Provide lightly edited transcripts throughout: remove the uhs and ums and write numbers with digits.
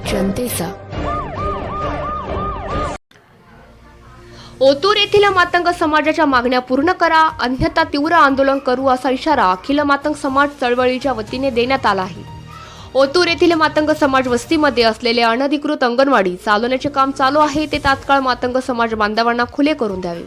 जनतेचा। ओतूर येथील मातंग समाजाच्या मागण्या पूर्ण करा, अन्यथा तीव्र आंदोलन करू असा इशारा अखिल मातंग समाज चळवळीच्या वतीने देण्यात आला आहे। ओतूर येथील मातंग समाज वस्तीमध्ये असलेले अनधिकृत अंगणवाडी चालवण्याचे काम चालू आहे, ते तात्काळ मातंग समाज बांधवांना खुले करून द्यावे।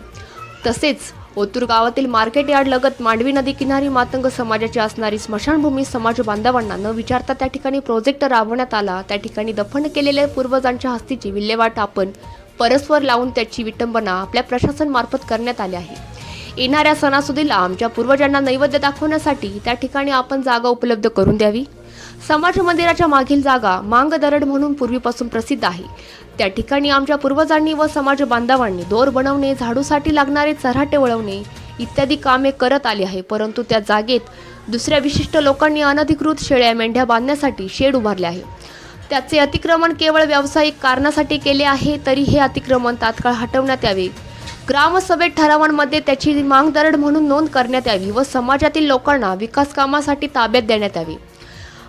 तसेच ओतूर गावातील मार्केट यार्ड लगत मांडवी नदी किनारी मातंग समाजाची असणारी स्मशानभूमी समाज बांधवांना न विचारता त्या ठिकाणी प्रोजेक्ट राबवण्यात आला। त्या ठिकाणी दफन केलेल्या पूर्वजांच्या हस्तीची विल्हेवाट आपण परस्पर लावून त्याची विटंबना आपल्या प्रशासन मार्फत करण्यात आली आहे। येणाऱ्या सणासुदीला आमच्या पूर्वजांना नैवेद्य दाखवण्यासाठी त्या ठिकाणी आपण जागा उपलब्ध करून द्यावी। समाज मंदिराच्या मागील जागा मांग दरड म्हणून पूर्वीपासून प्रसिद्ध आहे। त्या ठिकाणी आमच्या पूर्वजांनी व समाज बांधवांनी दोर बनवणे, झाडूसाठी लागणारे चऱ्हाटे वळवणे इत्यादी कामे करत आली आहे। परंतु त्या जागेत दुसऱ्या विशिष्ट लोकांनी अनधिकृत शेळ्या मेंढ्या बांधण्यासाठी शेड उभारले आहे। त्याचे अतिक्रमण केवळ व्यावसायिक कारणासाठी केले आहे, तरी हे अतिक्रमण तात्काळ हटवण्यात यावे। ग्रामसभेत ठरावांमध्ये त्याची मांग दरड म्हणून नोंद करण्यात यावी व समाजातील लोकांना विकास कामासाठी ताब्यात देण्यात यावे,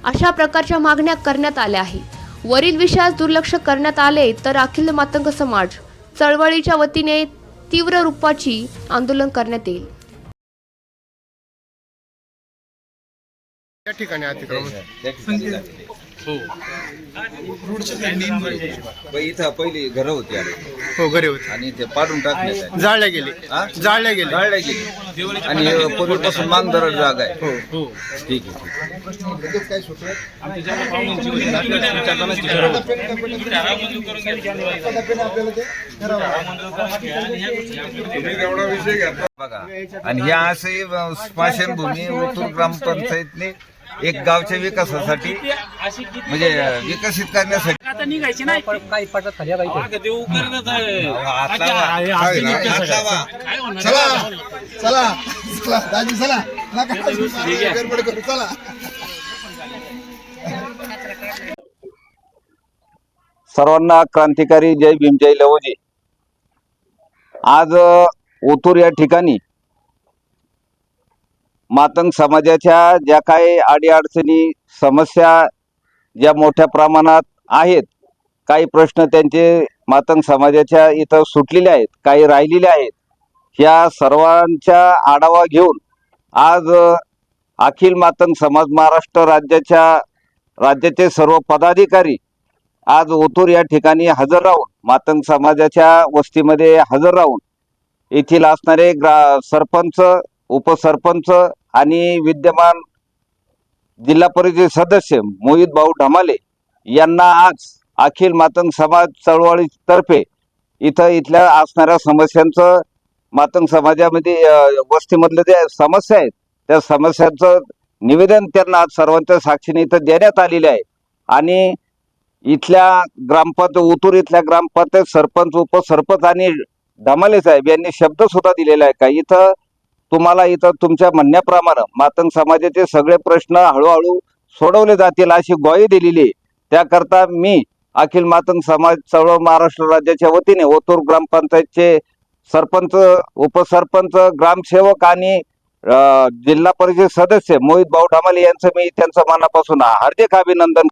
अशा प्रकारच्या मागण्या करण्यात आल्या आहे। वरील विषयास दुर्लक्ष करण्यात आले तर अखिल मातंग समाज चळवळीच्या वतीने तीव्र रूपाची आंदोलन करण्यात येईल। या ठिकाणी अतिक्रमण हो इथं पहिली घरं होती हो घरे होते आणि ते पाडून टाकण्यात जाळल्या गेले जाळल्या गेली आणि पूर्वीपासून मांगदरड जागा आहे। हो ठीक आहे, बघा। आणि ह्या असे स्मशानभूमी ओतूर ग्रामपंचायतने एक गावच्या विकासासाठी म्हणजे विकसित करण्यासाठी आता निघायची नाही काही पटत खाली देऊ करत आहे। सर्वांना क्रांतिकारी जय भीम जय लवजी। आज ओतूर या ठिकाणी मातंग समाजाच्या ज्या काही अडीअडचणी समस्या ज्या मोठ्या प्रमाणात आहेत, काही प्रश्न त्यांचे मातंग समाजाच्या इथं सुटलेले आहेत, काही राहिलेले आहेत, ह्या सर्वांचा आढावा घेऊन आज अखिल मातंग समाज महाराष्ट्र राज्याचे सर्व पदाधिकारी आज ओतूर या ठिकाणी हजर राहून मातंग समाजाच्या वस्तीमध्ये हजर राहून येथील असणारे सरपंच, उपसरपंच आणि विद्यमान जिल्हा परिषद सदस्य मोहित भाऊ ढमाले यांना आज अखिल मातंग समाज चळवळीतर्फे इथल्या असणाऱ्या समस्यांचं, मातंग समाजामध्ये वस्तीमधल्या ज्या समस्या आहेत त्या समस्यांचं निवेदन त्यांना आज सर्वांच्या साक्षीने इथं देण्यात आलेले आहे। आणि इथल्या ओतूर इथल्या ग्रामपंचायत सरपंच, उपसरपंच आणि ढमाले साहेब यांनी शब्द सुद्धा दिलेला आहे का इथं तुम्हाला तुमच्या म्हणण्याप्रमाणे मातंग समाजाचे सगळे प्रश्न हळूहळू सोडवले जातील अशी ग्वाही दिलेली आहे। त्याकरता मी अखिल मातंग समाज चळवळ महाराष्ट्र राज्याच्या वतीने ओतूर ग्रामपंचायतचे सरपंच, उपसरपंच, ग्रामसेवक आणि जिल्हा परिषद सदस्य मोहित भाऊ ढमाले यांचं मी त्यांचं मनापासून हार्दिक अभिनंदन